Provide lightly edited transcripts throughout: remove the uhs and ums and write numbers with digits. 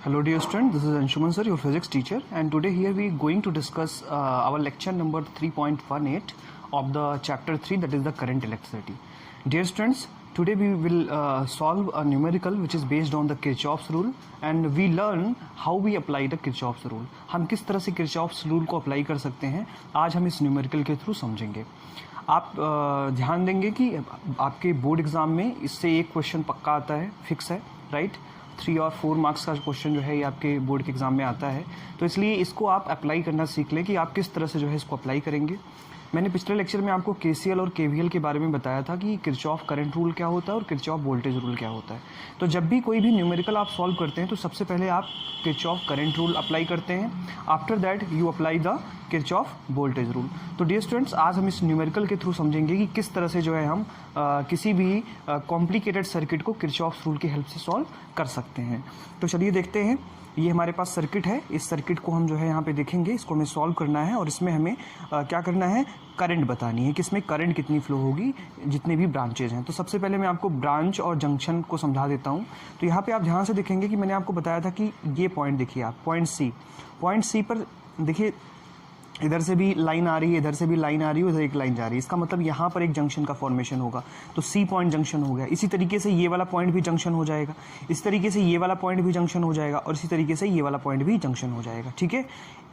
Hello dear student, this is Anshuman sir, your physics teacher, and today here we are going to discuss our lecture number 3.18 of the chapter 3, that is the current electricity. Dear students, today we will solve a numerical which is based on the Kirchhoff's rule and we learn how we apply the Kirchhoff's rule. हम किस तरह से Kirchhoff's rule को apply कर सकते हैं, आज हम इस न्यूमेरिकल के थ्रू समझेंगे. आप ध्यान देंगे कि आपके बोर्ड एग्जाम में इससे एक क्वेश्चन पक्का आता है, फिक्स है, राइट. 3 और 4 मार्क्स का क्वेश्चन जो है ये आपके बोर्ड के एग्जाम में आता है, तो इसलिए इसको आप अप्लाई करना सीख लें कि आप किस तरह से जो है इसको अप्लाई करेंगे. मैंने पिछले लेक्चर में आपको केसीएल और केवीएल के बारे में बताया था कि किरचॉफ करंट रूल क्या होता है और किरचॉफ वोल्टेज रूल क्या होता है. तो जब भी कोई भी न्यूमेरिकल आप सॉल्व करते हैं तो सबसे पहले आप किरचॉफ करंट रूल अप्लाई करते हैं. After that you apply the Kirchhoff voltage rule. तो डियर स्टूडेंट्स, आज हम इस न्यूमेरिकल के थ्रू समझेंगे कि किस तरह से जो है हम किसी भी कॉम्प्लिकेटेड सर्किट को किरचॉफ रूल की हेल्प से सॉल्व कर सकते हैं. तो चलिए देखते हैं. ये हमारे पास सर्किट है, इस सर्किट को हम जो है यहाँ पे देखेंगे, इसको हमें सॉल्व करना है और इसमें हमें क्या करना है, करंट बतानी है कि इसमें करंट कितनी फ्लो होगी जितने भी ब्रांचेज हैं. तो सबसे पहले मैं आपको ब्रांच और जंक्शन को समझा देता हूँ. तो यहाँ पे आप ध्यान से देखेंगे कि मैंने आपको बताया था कि ये पॉइंट देखिए, आप पॉइंट सी पर देखिए, इधर से भी लाइन आ रही है, इधर से भी लाइन आ रही है, उधर एक लाइन जा रही है. इसका मतलब यहाँ पर एक जंक्शन का फॉर्मेशन होगा, तो सी पॉइंट जंक्शन हो गया. इसी तरीके से ये वाला पॉइंट भी जंक्शन हो जाएगा, इस तरीके से ये वाला पॉइंट भी जंक्शन हो जाएगा और इसी तरीके से ये वाला पॉइंट भी जंक्शन हो जाएगा. ठीक है,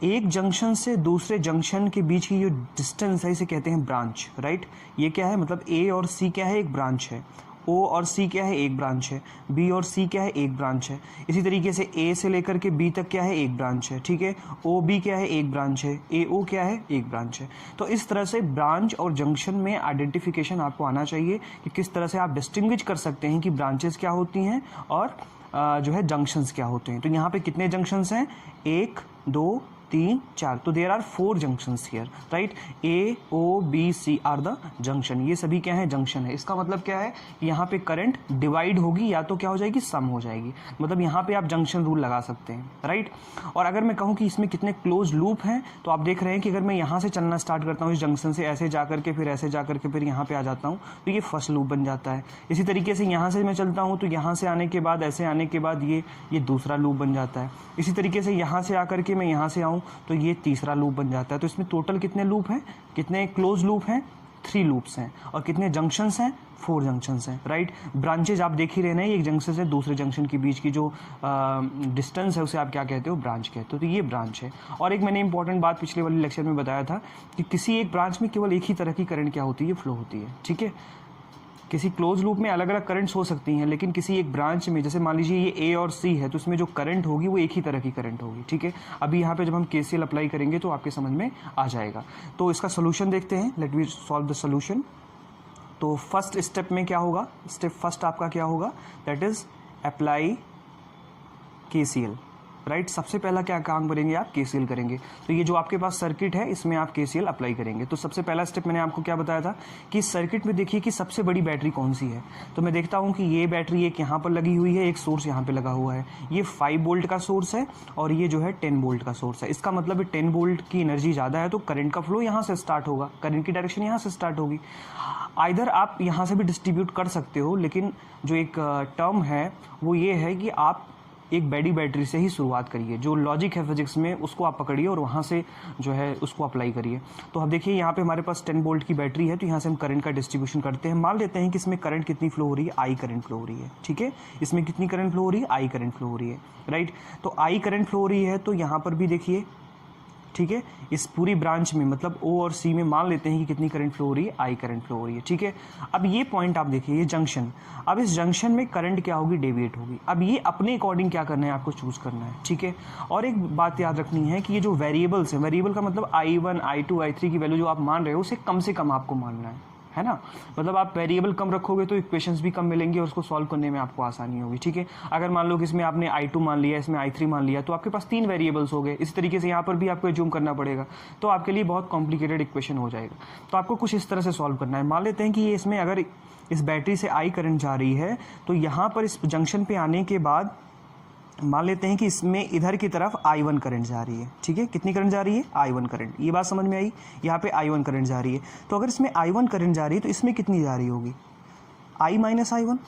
एक जंक्शन से दूसरे जंक्शन के बीच की जो डिस्टेंस है इसे कहते हैं ब्रांच, राइट. ये क्या है, मतलब ए और सी क्या है, एक ब्रांच है. O और C क्या है, एक ब्रांच है. B और C क्या है, एक ब्रांच है. इसी तरीके से A से लेकर के B तक क्या है, एक ब्रांच है. ठीक है, OB क्या है, एक ब्रांच है. AO क्या है, एक ब्रांच है. तो इस तरह से ब्रांच और जंक्शन में आइडेंटिफिकेशन आपको आना चाहिए कि किस तरह से आप डिस्टिंग्विश कर सकते हैं कि ब्रांचेस क्या होती हैं और जो है जंक्शंस क्या होते हैं. तो यहाँ पे कितने जंक्शंस हैं, 1 2 3 4. तो there are 4 junctions here, right. A O B C are the junction. ये सभी क्या है, जंक्शन है. इसका मतलब क्या है, यहाँ पे करंट डिवाइड होगी या तो क्या हो जाएगी, सम हो जाएगी. मतलब यहाँ पे आप जंक्शन रूल लगा सकते हैं, राइट. और अगर मैं कहूँ कि इसमें कितने क्लोज लूप हैं, तो आप देख रहे हैं कि अगर मैं यहाँ से चलना स्टार्ट करता हूँ इस जंक्शन से, ऐसे जा करके फिर ऐसे जा करके फिर यहाँ पे आ जाता हूँ, तो ये फर्स्ट लूप बन जाता है. इसी तरीके से यहाँ से मैं चलता हूँ तो यहाँ से आने के बाद, ऐसे आने के बाद ये दूसरा लूप बन जाता है. इसी तरीके से यहाँ से आकर के मैं यहाँ से आऊँ तो ये तीसरा लूप बन जाता है. तो इसमें टोटल कितने लूप हैं, कितने क्लोज लूप हैं, 3 लूप्स हैं. और कितने जंक्शंस हैं, 4 जंक्शंस हैं, राइट. ब्रांचेज आप देख ही रहे हैं, एक जंक्शन से दूसरे जंक्शन के बीच की जो डिस्टेंस है उसे आप क्या कहते हो, ब्रांच कहते हो. तो ये ब्रांच है. और एक मैंने इंपॉर्टेंट बात पिछले वाले लेक्चर में बताया था कि किसी एक ब्रांच में केवल एक ही तरह की करंट क्या होती है, फ्लो होती है. ठीक है, किसी क्लोज लूप में अलग अलग करंट्स हो सकती हैं, लेकिन किसी एक ब्रांच में, जैसे मान लीजिए ये ए और सी है, तो इसमें जो करंट होगी वो एक ही तरह की करंट होगी. ठीक है, अभी यहाँ पे जब हम केसीएल अप्लाई करेंगे तो आपके समझ में आ जाएगा. तो इसका सोल्यूशन देखते हैं. Let me solve the solution. तो फर्स्ट स्टेप में क्या होगा, स्टेप फर्स्ट आपका क्या होगा, that is apply KCL, right. सबसे पहला क्या काम करेंगे, आप केसीएल करेंगे. तो ये जो आपके पास सर्किट है इसमें आप केसीएल अप्लाई करेंगे. तो सबसे पहला स्टेप मैंने आपको क्या बताया था कि इस सर्किट में देखिए कि सबसे बड़ी बैटरी कौन सी है. तो मैं देखता हूँ कि ये बैटरी एक यहाँ पर लगी हुई है, एक सोर्स यहाँ पे लगा हुआ है. ये 5 वोल्ट का सोर्स है और ये जो है 10 वोल्ट का सोर्स है. इसका मतलब 10 वोल्ट की एनर्जी ज़्यादा है तो करंट का फ्लो यहाँ से स्टार्ट होगा, करंट की डायरेक्शन यहाँ से स्टार्ट होगी. आइदर आप यहाँ से भी डिस्ट्रीब्यूट कर सकते हो, लेकिन जो एक टर्म है वो ये है कि आप एक बड़ी बैटरी से ही शुरुआत करिए. जो लॉजिक है फिजिक्स में उसको आप पकड़िए और वहाँ से जो है उसको अप्लाई करिए. तो अब देखिए यहाँ पे हमारे पास 10 वोल्ट की बैटरी है, तो यहाँ से हम करंट का डिस्ट्रीब्यूशन करते हैं. मान लेते हैं कि इसमें करंट कितनी फ्लो हो रही है, आई करंट फ्लो हो रही है. ठीक है, इसमें कितनी करंट फ्लो हो रही है, आई करंट फ्लो हो रही है, राइट. तो आई करंट फ्लो हो रही है तो यहाँ पर भी देखिए, ठीक है, इस पूरी ब्रांच में मतलब O और C में मान लेते हैं कि कितनी करंट फ्लो हो रही है, आई करंट फ्लो हो रही है. ठीक है, अब ये पॉइंट आप देखिए, ये जंक्शन, अब इस जंक्शन में करंट क्या होगी, डेविएट होगी. अब ये अपने अकॉर्डिंग क्या करना है, आपको चूज करना है. ठीक है, और एक बात याद रखनी है कि ये जो वेरिएबल्स है, वेरिएबल का मतलब I1 I2 I3 की वैल्यू जो आप मान रहे हो उसे कम से कम आपको मानना है ना. मतलब आप वेरिएबल कम रखोगे तो इक्वेशंस भी कम मिलेंगे और उसको सॉल्व करने में आपको आसानी होगी. ठीक है, अगर मान लो कि इसमें आपने I2 मान लिया, इसमें I3 मान लिया, तो आपके पास 3 वेरिएबल्स हो गए. इस तरीके से यहाँ पर भी आपको एज्यूम करना पड़ेगा, तो आपके लिए बहुत कॉम्प्लिकेटेड इक्वेशन हो जाएगा. तो आपको कुछ इस तरह से सॉल्व करना है. मान लेते हैं कि ये इसमें अगर इस बैटरी से आई करंट जा रही है, तो यहाँ पर इस जंक्शन पे आने के बाद मान लेते हैं कि इसमें इधर की तरफ I1 करंट जा रही है. ठीक है, कितनी करंट जा रही है, I1 करंट. ये बात समझ में आई, यहाँ पे I1 करंट जा रही है. तो अगर इसमें I1 करंट जा रही है तो इसमें कितनी जा रही होगी, I minus I1,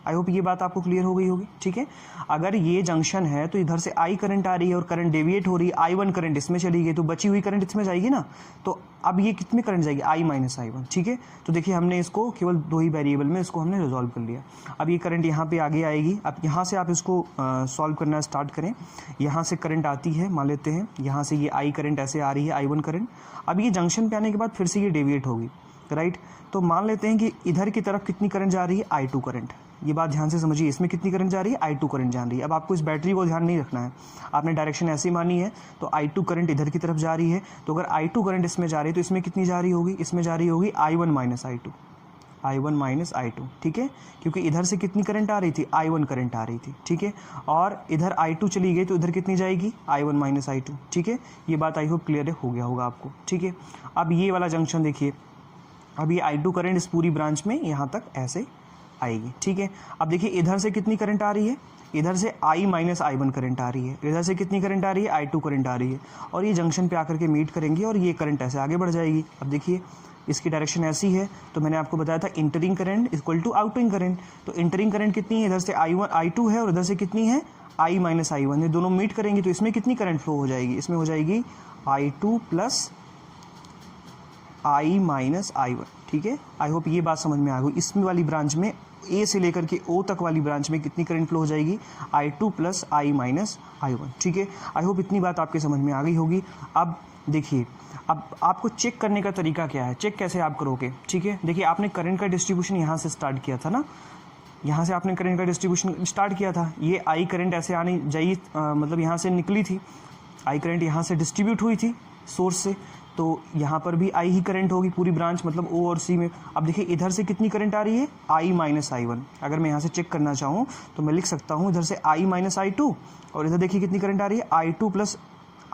I hope ये बात आपको क्लियर हो गई होगी, ठीक है। अगर ये जंक्शन है तो इधर से आई करंट आ रही है और करंट डेविएट हो रही है, I1 करंट इसमें चली गई तो बची हुई करंट इसमें जाएगी ना, तो अब ये कितने करंट जाएगी, I माइनस I1, ठीक है। तो देखिए हमने इसको केवल 2 ही वेरिएबल में इसको हमने रिजॉल्व कर लिया। अब ये करंट यहाँ पे आगे आएगी। अब यहाँ से आप इसको सॉल्व करना स्टार्ट करें। यहाँ से करंट आती है, मान लेते हैं यहाँ से ये I करंट ऐसे आ रही है, I1 करंट। अब ये जंक्शन पे आने के बाद फिर से ये डेविएट होगी, राइट। तो मान लेते हैं कि इधर की तरफ कितनी करंट जा रही है, I2 करंट। ये बात ध्यान से समझिए, इसमें कितनी करंट जा रही है, I2 करंट जा रही है। अब आपको इस बैटरी को ध्यान नहीं रखना है, आपने डायरेक्शन ऐसी मानी है तो I2 करंट इधर की तरफ जा रही है। तो अगर I2 करंट इसमें जा रही है तो इसमें कितनी जा रही होगी, इसमें जा रही होगी I1 minus I2, I1 minus I2, ठीक है। क्योंकि इधर से कितनी करंट आ रही थी, I1 करंट आ रही थी, ठीक है। और इधर I2 चली गई तो इधर कितनी जाएगी, I1 माइनस I2, ठीक है। ये बात आई होप क्लियर हो गया होगा आपको, ठीक है। अब ये वाला जंक्शन देखिए, अब ये I2 करंट इस पूरी ब्रांच में यहाँ तक ऐसे आएगी, ठीक है। अब देखिए इधर से कितनी करंट आ रही है, इधर से I माइनस I1 करंट आ रही है, इधर से कितनी करंट आ रही है, I2 करंट आ रही है, और ये जंक्शन पे आकर के मीट करेंगे और ये करंट ऐसे आगे बढ़ जाएगी। अब देखिए इसकी डायरेक्शन ऐसी है, तो मैंने आपको बताया था entering current equal to outgoing current. तो इंटरिंग करंट कितनी है, इधर से I2 है और इधर से कितनी है, I माइनस I1, ये दोनों मीट करेंगे तो इसमें कितनी करंट फ्लो हो जाएगी, इसमें हो जाएगी I2 plus I minus I1, ठीक है। आई होप ये बात समझ में आ गई। इसमें वाली ब्रांच में A से लेकर के O तक वाली ब्रांच में कितनी करंट फ्लो हो जाएगी, I2 plus I minus I1, ठीक है। आई होप इतनी बात आपके समझ में आ गई होगी। अब देखिए, अब आपको चेक करने का तरीका क्या है, चेक कैसे आप करोगे, ठीक है। देखिए आपने करंट का डिस्ट्रीब्यूशन यहाँ से स्टार्ट किया था ना, यहाँ से आपने करंट का डिस्ट्रीब्यूशन स्टार्ट किया था। ये I करंट ऐसे आने जाइए, मतलब यहाँ से निकली थी, I करंट यहाँ से डिस्ट्रीब्यूट हुई थी सोर्स से, तो यहाँ पर भी I ही करंट होगी पूरी ब्रांच, मतलब O और C में। अब देखिए इधर से कितनी करंट आ रही है, I माइनस I1। अगर मैं यहाँ से चेक करना चाहूँ तो मैं लिख सकता हूँ इधर से I माइनस I2, और इधर देखिए कितनी करंट आ रही है, I2 plus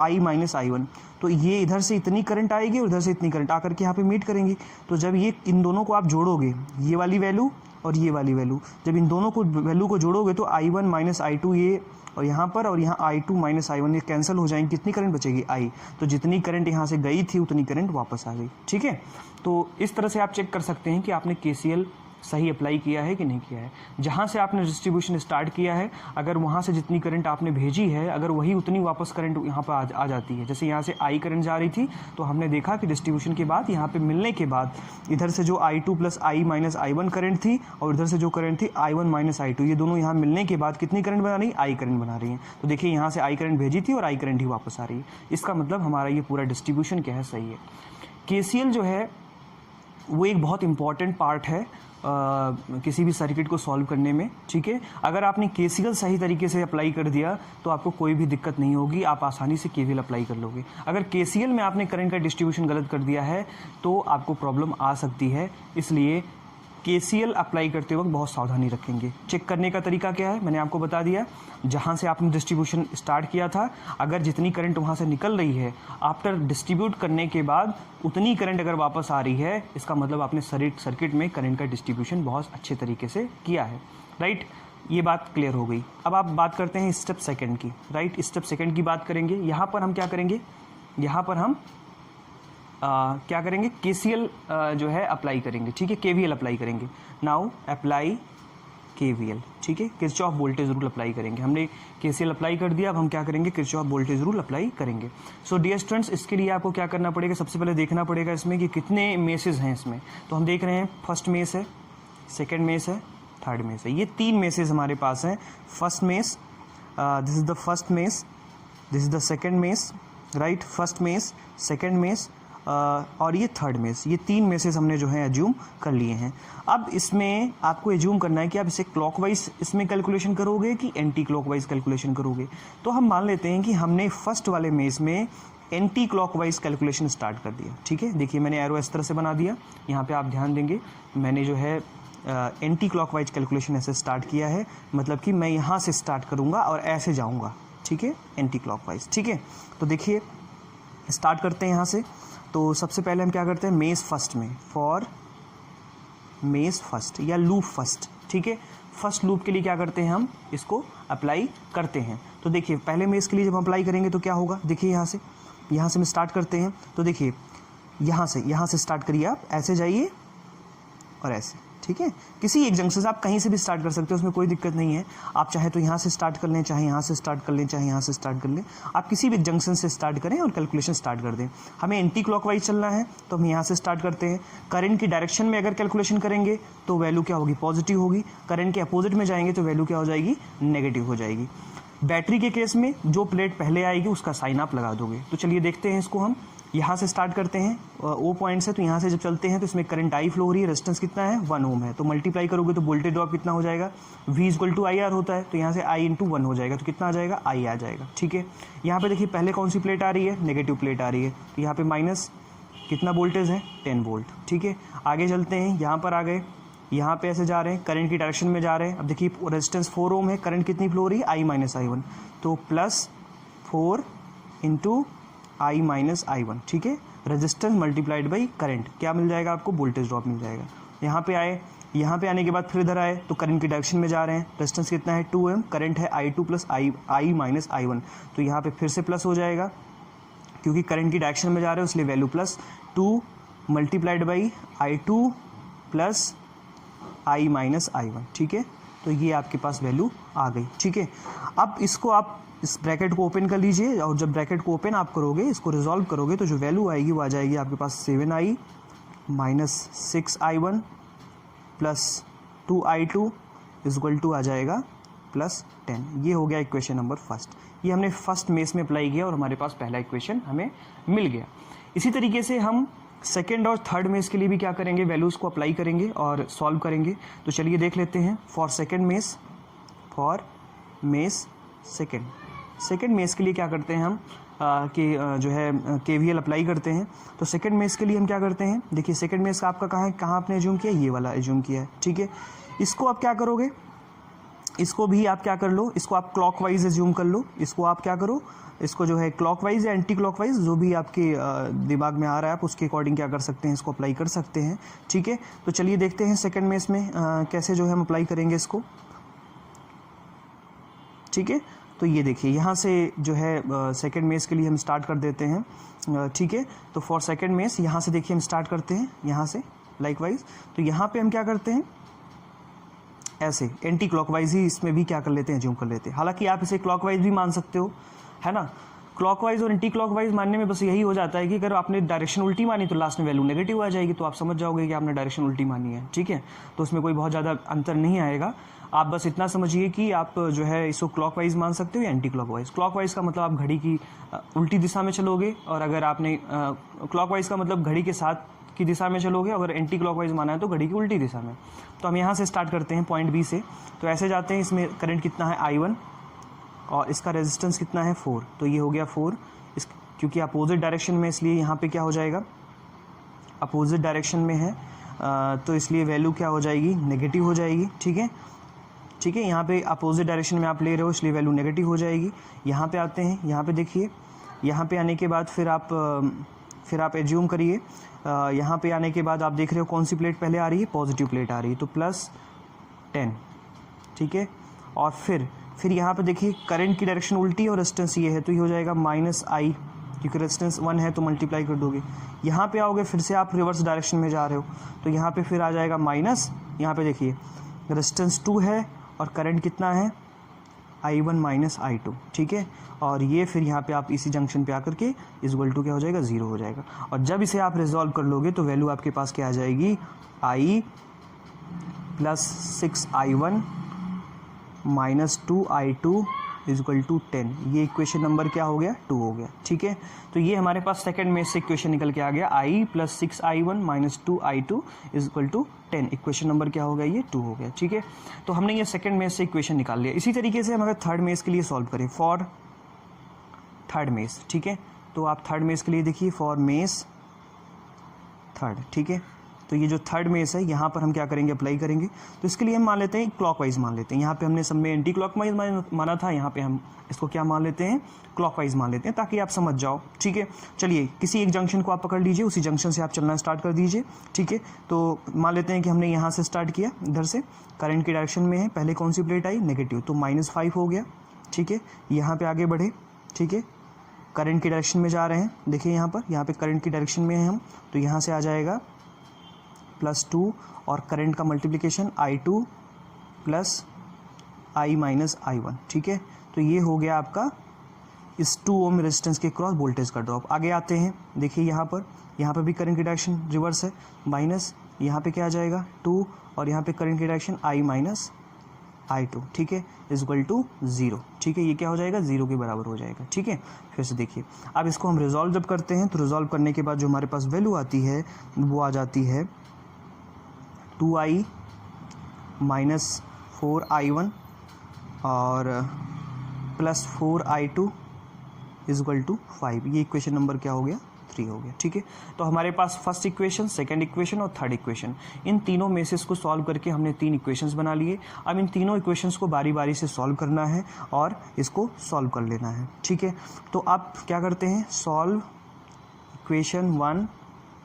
I minus I1। तो ये इधर से इतनी करंट आएगी और इधर से इतनी करंट आकर के यहाँ पे मीट करेंगी। तो जब ये इन दोनों को आप जोड़ोगे, ये वाली वैल्यू और ये वाली वैल्यू, जब इन दोनों को वैल्यू को जोड़ोगे तो I1 माइनस I2 ये और यहाँ पर, और यहाँ I2 माइनस I1 ये कैंसिल हो जाएंगे। कितनी करंट बचेगी, I। तो जितनी करंट यहाँ से गई थी उतनी करंट वापस आ गई, ठीक है। तो इस तरह से आप चेक कर सकते हैं कि आपने KCL सही अप्लाई किया है कि नहीं किया है। जहाँ से आपने डिस्ट्रीब्यूशन स्टार्ट किया है, अगर वहाँ से जितनी करंट आपने भेजी है, अगर वही उतनी वापस करंट यहाँ पर आ जाती है। जैसे यहाँ से I करंट जा रही थी तो हमने देखा कि डिस्ट्रीब्यूशन के बाद यहाँ पे मिलने के बाद इधर से जो I2 plus I minus I1 current थी और इधर से जो करंट थी I1 माइनस I2, ये दोनों यहाँ मिलने के बाद कितनी करंट बना रही है, I करंट बना रही है। तो देखिए यहाँ से I करंट भेजी थी और I करंट ही वापस आ रही है। इसका मतलब हमारा ये पूरा डिस्ट्रीब्यूशन क्या है, सही है। KCL जो है वो एक बहुत इंपॉर्टेंट पार्ट है किसी भी सर्किट को सॉल्व करने में, ठीक है। अगर आपने KCL सही तरीके से अप्लाई कर दिया तो आपको कोई भी दिक्कत नहीं होगी, आप आसानी से KVL अप्लाई कर लोगे। अगर KCL में आपने करंट का डिस्ट्रीब्यूशन गलत कर दिया है तो आपको प्रॉब्लम आ सकती है। इसलिए KCL अप्लाई करते वक्त बहुत सावधानी रखेंगे। चेक करने का तरीका क्या है, मैंने आपको बता दिया। जहाँ से आपने डिस्ट्रीब्यूशन स्टार्ट किया था, अगर जितनी करंट वहाँ से निकल रही है, आफ्टर डिस्ट्रीब्यूट करने के बाद उतनी करंट अगर वापस आ रही है, इसका मतलब आपने सर्किट में करंट का डिस्ट्रीब्यूशन बहुत अच्छे तरीके से किया है, राइट। ये बात क्लियर हो गई। अब आप बात करते हैं स्टेप सेकेंड की, राइट। स्टेप सेकेंड की बात करेंगे। यहाँ पर हम क्या करेंगे, यहाँ पर हम क्या करेंगे, KCL जो है अप्लाई करेंगे, ठीक है। KVL अप्लाई करेंगे। नाउ अप्लाई KVL, ठीक है। किरचॉफ वोल्टेज रूल अप्लाई करेंगे। हमने KCL अप्लाई कर दिया, अब हम क्या करेंगे, किरचॉफ वोल्टेज रूल अप्लाई करेंगे। सो डियर स्टूडेंट्स, इसके लिए आपको क्या करना पड़ेगा, सबसे पहले देखना पड़ेगा इसमें कि कितने मेसेज हैं इसमें। तो हम देख रहे हैं फर्स्ट मेस है, सेकेंड मेस है, थर्ड मेस है। ये 3 मेसेज हमारे पास हैं। First mess, this is the first mess, this is the second mess, right. First mess, second mess और ये थर्ड मेस, ये 3 मेसेज हमने जो है एज्यूम कर लिए हैं। अब इसमें आपको एज्यूम करना है कि आप इसे क्लॉकवाइज इसमें कैलकुलेशन करोगे कि एंटी क्लॉकवाइज कैलकुलेशन करोगे। तो हम मान लेते हैं कि हमने फर्स्ट वाले मेस में एंटी क्लॉकवाइज कैलकुलेशन स्टार्ट कर दिया, ठीक है। देखिए मैंने एरो इस तरह से बना दिया, यहाँ पे आप ध्यान देंगे, मैंने जो है एंटी क्लॉकवाइज कैलकुलेशन ऐसे स्टार्ट किया है, मतलब कि मैं यहाँ से स्टार्ट करूँगा और ऐसे जाऊँगा, ठीक है, एंटी क्लॉकवाइज, ठीक है। तो देखिए स्टार्ट करते हैं यहाँ से। तो सबसे पहले हम क्या करते हैं, मेस फर्स्ट में, फॉर मेस फर्स्ट या लूप फर्स्ट, ठीक है। फर्स्ट लूप के लिए क्या करते हैं, हम इसको अप्लाई करते हैं। तो देखिए पहले मेस के लिए जब हम अप्लाई करेंगे तो क्या होगा, देखिए यहाँ से हम स्टार्ट करते हैं। तो देखिए यहाँ से स्टार्ट करिए, आप ऐसे जाइए और ऐसे, ठीक है। किसी एक जंक्शन से आप कहीं से भी स्टार्ट कर सकते हो, उसमें कोई दिक्कत नहीं है। आप चाहे तो यहाँ से स्टार्ट कर लें, चाहे यहाँ से स्टार्ट कर लें, चाहे यहाँ से स्टार्ट कर लें। आप किसी भी जंक्शन से स्टार्ट करें और कैलकुलेशन स्टार्ट कर दें। हमें एंटी क्लॉकवाइज चलना है तो हम यहाँ से स्टार्ट करते हैं। करंट की डायरेक्शन में अगर कैलकुलेशन करेंगे तो वैल्यू क्या होगी, पॉजिटिव होगी। करंट के अपोजिट में जाएंगे तो वैल्यू क्या हो जाएगी, नेगेटिव हो जाएगी। बैटरी के केस में जो प्लेट पहले आएगी उसका साइन आप लगा दोगे। तो चलिए देखते हैं इसको। हम यहाँ से स्टार्ट करते हैं ओ पॉइंट से, तो यहाँ से जब चलते हैं तो इसमें करंट आई फ्लो हो रही है, रेजिस्टेंस कितना है 1 ओम है। तो मल्टीप्लाई करोगे तो वोल्टेज ड्रॉप कितना हो जाएगा, V = IR होता है, तो यहाँ से I × 1 हो जाएगा, तो कितना आ जाएगा, I आ जाएगा। ठीक है, यहाँ पे देखिए पहले कौन सी प्लेट आ रही है, नेगेटिव प्लेट आ रही है, तो यहाँ पे माइनस कितना वोल्टेज है 10 वोल्ट। ठीक है, आगे चलते हैं, यहाँ पर आ गए, यहाँ पे ऐसे जा रहे हैं, करंट की डायरेक्शन में जा रहे हैं। अब देखिए रेजिस्टेंस 4 ओम है, करंट कितनी फ्लो हो रही है, I - I1, तो +4 × I - I1। ठीक है, रेजिस्टेंस मल्टीप्लाइड बाई करंट क्या मिल जाएगा आपको, वोल्टेज ड्रॉप मिल जाएगा। यहाँ पे आए, यहाँ पे आने के बाद फिर इधर आए तो करंट की डायरेक्शन में जा रहे हैं, रेजिस्टेंस कितना है 2 ओम, करंट है I2 + I - I1, तो यहाँ पे फिर से प्लस हो जाएगा क्योंकि करंट की डायरेक्शन में जा रहे हो इसलिए value +2 multiplied by I2 + I - I1। ठीक है, तो ये आपके पास वैल्यू आ गई। ठीक है, अब इसको आप इस ब्रैकेट को ओपन कर लीजिए और जब ब्रैकेट को ओपन आप करोगे, इसको रिजॉल्व करोगे तो जो वैल्यू आएगी वो आ जाएगी आपके पास 7I - 6I1 + 2I2 = आ जाएगा +10। ये हो गया इक्वेशन नंबर फर्स्ट। ये हमने फर्स्ट मेस में अप्लाई किया और हमारे पास पहला इक्वेशन हमें मिल गया। इसी तरीके से हम सेकेंड और थर्ड मेस के लिए भी क्या करेंगे, वैल्यूज़ को अप्लाई करेंगे और सॉल्व करेंगे। तो चलिए देख लेते हैं। For second mess, second mess के लिए क्या करते हैं हम कि जो है KVL अप्लाई करते हैं। तो सेकेंड मेस के लिए हम क्या करते हैं, देखिए सेकेंड मेस का आपका कहाँ है, कहाँ आपने एज्यूम किया, ये वाला एज्यूम किया है। ठीक है, इसको आप क्या करोगे, इसको भी आप क्या कर लो, इसको आप क्लॉकवाइज एज्यूम कर लो। इसको आप क्या करो, इसको जो है क्लॉकवाइज या एंटी क्लॉकवाइज जो भी आपके दिमाग में आ रहा है आप उसके अकॉर्डिंग क्या कर सकते हैं, इसको अप्लाई कर सकते हैं। ठीक है, तो चलिए देखते हैं सेकेंड मेस में कैसे जो है हम अप्लाई करेंगे इसको। ठीक है, तो ये देखिए यहाँ से जो है सेकेंड मेस के लिए हम स्टार्ट कर देते हैं। ठीक है, तो फॉर सेकेंड मेस यहाँ से देखिए हम स्टार्ट करते हैं, यहाँ से लाइकवाइज। तो यहाँ पे हम क्या करते हैं, ऐसे एंटी क्लॉकवाइज ही इसमें भी क्या कर लेते हैं, एज्यूम कर लेते हैं। हालांकि आप इसे क्लॉकवाइज भी मान सकते हो, है ना। क्लॉकवाइज और एंटी क्लॉकवाइज मानने में बस यही हो जाता है कि अगर आपने डायरेक्शन उल्टी मानी तो लास्ट में वैल्यू नेगेटिव आ जाएगी, तो आप समझ जाओगे कि आपने डायरेक्शन उल्टी मानी है। ठीक है, तो उसमें कोई बहुत ज़्यादा अंतर नहीं आएगा। आप बस इतना समझिए कि आप जो है इसको क्लॉकवाइज मान सकते हो या एंटी क्लॉकवाइज। क्लॉकवाइज का मतलब आप घड़ी की उल्टी दिशा में चलोगे, और अगर आपने क्लॉकवाइज का मतलब घड़ी के साथ की दिशा में चलोगे, अगर एंटी क्लॉकवाइज माना है तो घड़ी की उल्टी दिशा में। तो हम यहाँ से स्टार्ट करते हैं पॉइंट बी से। तो ऐसे जाते हैं, इसमें करंट कितना है I1 और इसका रेजिस्टेंस कितना है 4, तो ये हो गया 4। इस क्योंकि अपोजिट डायरेक्शन में इसलिए यहाँ पे क्या हो जाएगा, अपोजिट डायरेक्शन में है तो इसलिए वैल्यू क्या हो जाएगी, नेगेटिव हो जाएगी। ठीक है, ठीक है, यहाँ पे अपोजिट डायरेक्शन में आप ले रहे हो इसलिए वैल्यू नेगेटिव हो जाएगी। यहाँ पे आते हैं, यहाँ पे देखिए, यहाँ पे आने के बाद फिर आप एज्यूम करिए, यहाँ पे आने के बाद आप देख रहे हो कौन सी प्लेट पहले आ रही है, पॉजिटिव प्लेट आ रही है, तो +10। ठीक है, और फिर यहाँ पे देखिए करंट की डायरेक्शन उल्टी और रेजिस्टेंस ये है, तो ये हो जाएगा -I, क्योंकि रेजिस्टेंस 1 है तो मल्टीप्लाई कर दोगे। यहाँ पे आओगे, फिर से आप रिवर्स डायरेक्शन में जा रहे हो, तो यहाँ पे फिर आ जाएगा माइनस। यहाँ पे देखिए रेजिस्टेंस 2 है और करंट कितना है, I1 - I2। ठीक है, और ये फिर यहाँ पे आप इसी जंक्शन पे आकर के = क्या हो जाएगा, 0 हो जाएगा। और जब इसे आप रिजॉल्व कर लोगे तो वैल्यू आपके पास क्या आ जाएगी, I + 6I1 - 2I2 = 10। ये इक्वेशन नंबर क्या हो गया, 2 हो गया। ठीक है, तो ये हमारे पास सेकंड में से इक्वेशन निकल के आ गया, I + 6I1 - 2I2 = 10। Equation number क्या हो गया, ये 2 हो गया। ठीक है, तो हमने ये सेकंड मेस से इक्वेशन निकाल लिया। इसी तरीके से हम अगर थर्ड मेस के लिए सॉल्व करें, फॉर थर्ड मेस। ठीक है, तो आप थर्ड मेस के लिए देखिए, फॉर मेस थर्ड। ठीक है, तो ये जो थर्ड मेस है यहाँ पर हम क्या करेंगे, अप्लाई करेंगे। तो इसके लिए हम मान लेते हैं क्लॉकवाइज मान लेते हैं। यहाँ पे हमने सब में एंटी क्लॉकवाइज माना था, यहाँ पे हम इसको क्या मान लेते हैं, क्लॉकवाइज मान लेते हैं, ताकि आप समझ जाओ। ठीक है, चलिए किसी एक जंक्शन को आप पकड़ लीजिए, उसी जंक्शन से आप चलना स्टार्ट कर दीजिए। ठीक है, तो मान लेते हैं कि हमने यहाँ से स्टार्ट किया, इधर से करंट की डायरेक्शन में है, पहले कौन सी प्लेट आई, नेगेटिव, तो -5 हो गया। ठीक है, यहाँ पे आगे बढ़े। ठीक है, करंट की डायरेक्शन में जा रहे हैं, देखिए यहाँ पे करंट की डायरेक्शन में है हम, तो यहाँ से आ जाएगा प्लस 2 और करंट का multiplication I2 plus I minus I1, ठीक है। तो ये हो गया आपका इस 2 ओम रेजिस्टेंस के क्रॉस वोल्टेज का ड्रॉप। आगे आते हैं, देखिए यहाँ पर भी करंट की डायरेक्शन रिवर्स है, माइनस यहाँ पे क्या आ जाएगा 2 और यहाँ पे करंट की डायरेक्शन I माइनस I2, ठीक है, इज इक्वल टू 0, ठीक है। ये क्या हो जाएगा 0 के बराबर हो जाएगा, ठीक है। फिर से देखिए, अब इसको हम रिजॉल्व जब करते हैं तो रिजॉल्व करने के बाद जो हमारे पास वैल्यू आती है वो आ जाती है 2I माइनस 4I1 और plus 4I2 is equal to 5। ये इक्वेशन नंबर क्या हो गया 3 हो गया, ठीक है। तो हमारे पास फर्स्ट इक्वेशन, सेकंड इक्वेशन और थर्ड इक्वेशन, इन तीनों में से इसको सॉल्व करके हमने 3 इक्वेशंस बना लिए। अब इन तीनों इक्वेशंस को बारी बारी से सॉल्व करना है और इसको सॉल्व कर लेना है, ठीक है। तो आप क्या करते हैं, सॉल्व इक्वेशन 1,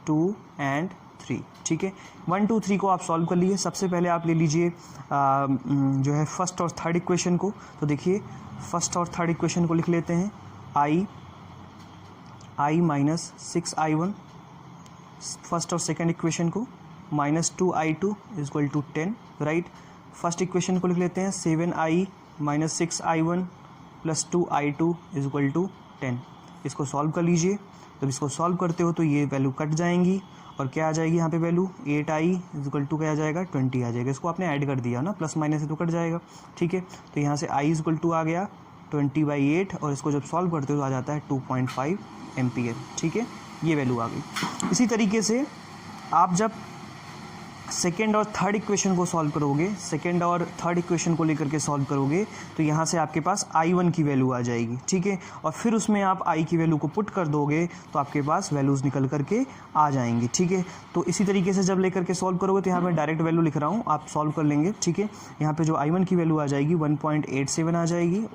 2 एंड 3, ठीक है। 1, 2, 3 को आप सॉल्व कर लिए। सबसे पहले आप ले लीजिए जो है फर्स्ट और थर्ड इक्वेशन को। तो देखिए फर्स्ट और थर्ड इक्वेशन को लिख लेते हैं, I माइनस 6I1, फर्स्ट और सेकंड इक्वेशन को minus 2I2 is equal to 10, right. First equation को लिख लेते हैं 7I minus 6I1 plus 2I2 is equal to 10। इसको सॉल्व कर लीजिए। जब इसको सॉल्व करते हो तो ये वैल्यू कट जाएंगी और क्या आ जाएगी यहाँ पे value 8I is equal to क्या आ जाएगा 20 आ जाएगा। इसको आपने ऐड कर दिया ना, प्लस माइनस से तो कट जाएगा, ठीक है। तो यहाँ से I इज इक्वल टू आ गया 20/8 और इसको जब सॉल्व करते हो तो आ जाता है 2.5 एम्पियर, ठीक है। ये वैल्यू आ गई। इसी तरीके से आप जब सेकेंड और थर्ड इक्वेशन को सॉल्व करोगे, सेकेंड और थर्ड इक्वेशन को लेकर के सॉल्व करोगे तो यहाँ से आपके पास I1 की वैल्यू आ जाएगी, ठीक है। और फिर उसमें आप I की वैल्यू को पुट कर दोगे तो आपके पास वैल्यूज़ निकल करके आ जाएंगी, ठीक है। तो इसी तरीके से जब लेकर के सॉल्व करोगे तो यहाँ मैं डायरेक्ट वैल्यू लिख रहा हूँ, आप सॉल्व कर लेंगे, ठीक है। यहाँ पर जो I1 की वैल्यू आ जाएगी 1.87 आ जाएगी,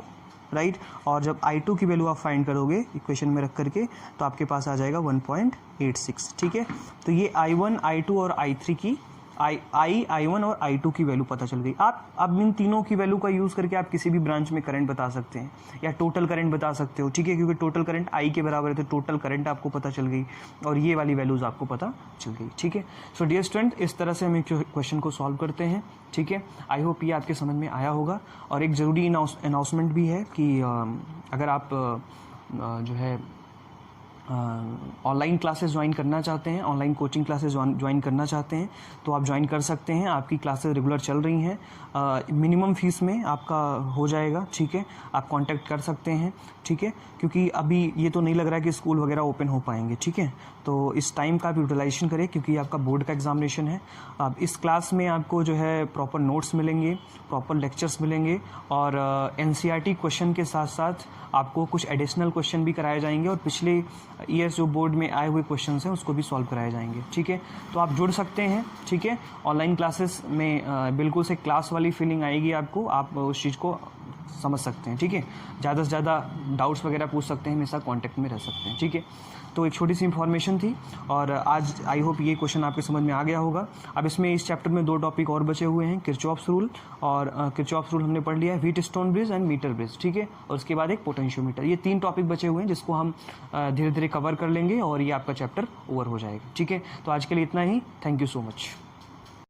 राइट। और जब I2 की वैल्यू आप फाइंड करोगे इक्वेशन में रख करके तो आपके पास आ जाएगा 1.86, ठीक है। तो ये I1, I2 और I3 की I1 और I2 की वैल्यू पता चल गई। आप अब इन तीनों की वैल्यू का यूज़ करके आप किसी भी ब्रांच में करंट बता सकते हैं या टोटल करंट बता सकते हो, ठीक है, क्योंकि टोटल करंट I के बराबर है तो टोटल करंट आपको पता चल गई और ये वाली वैल्यूज़ आपको पता चल गई, ठीक है। सो डियर स्टूडेंट, इस तरह से हम एक क्वेश्चन को सॉल्व करते हैं, ठीक है। आई होप ये आपके समझ में आया होगा। और एक ज़रूरी अनाउंसमेंट भी है कि अगर आप जो है ऑनलाइन क्लासेस ज्वाइन करना चाहते हैं, ऑनलाइन कोचिंग क्लासेस ज्वाइन करना चाहते हैं तो आप ज्वाइन कर सकते हैं। आपकी क्लासेस रेगुलर चल रही हैं, मिनिमम फीस में आपका हो जाएगा, ठीक है। आप कांटेक्ट कर सकते हैं, ठीक है, क्योंकि अभी ये तो नहीं लग रहा है कि स्कूल वगैरह ओपन हो पाएंगे, ठीक है। तो इस टाइम का आप यूटिलाइजेशन करें क्योंकि आपका बोर्ड का एग्जामिनेशन है। अब इस क्लास में आपको जो है प्रॉपर नोट्स मिलेंगे, प्रॉपर लेक्चर्स मिलेंगे और NCERT क्वेश्चन के साथ साथ आपको कुछ एडिशनल क्वेश्चन भी कराए जाएंगे और पिछले ईयर्स जो बोर्ड में आए हुए क्वेश्चन हैं उसको भी सॉल्व कराए जाएंगे, ठीक है। तो आप जुड़ सकते हैं, ठीक है। ऑनलाइन क्लासेस में बिल्कुल से क्लास वाली फीलिंग आएगी आपको, आप उस चीज़ को समझ सकते हैं, ठीक है। ज़्यादा से ज़्यादा डाउट्स वगैरह पूछ सकते हैं, हमेशा कांटेक्ट में रह सकते हैं, ठीक है। तो एक छोटी सी इन्फॉर्मेशन थी और आज आई होप ये क्वेश्चन आपके समझ में आ गया होगा। अब इसमें इस चैप्टर में 2 टॉपिक और बचे हुए हैं, किरचॉफ्स रूल और किरचॉफ्स रूल हमने पढ़ लिया है, Wheatstone bridge and metre bridge, ठीक है। और उसके बाद एक पोटेंशियोमीटर। ये 3 टॉपिक बचे हुए हैं जिसको हम धीरे धीरे कवर कर लेंगे और ये आपका चैप्टर ओवर हो जाएगा, ठीक है। तो आज के लिए इतना ही। Thank you so much.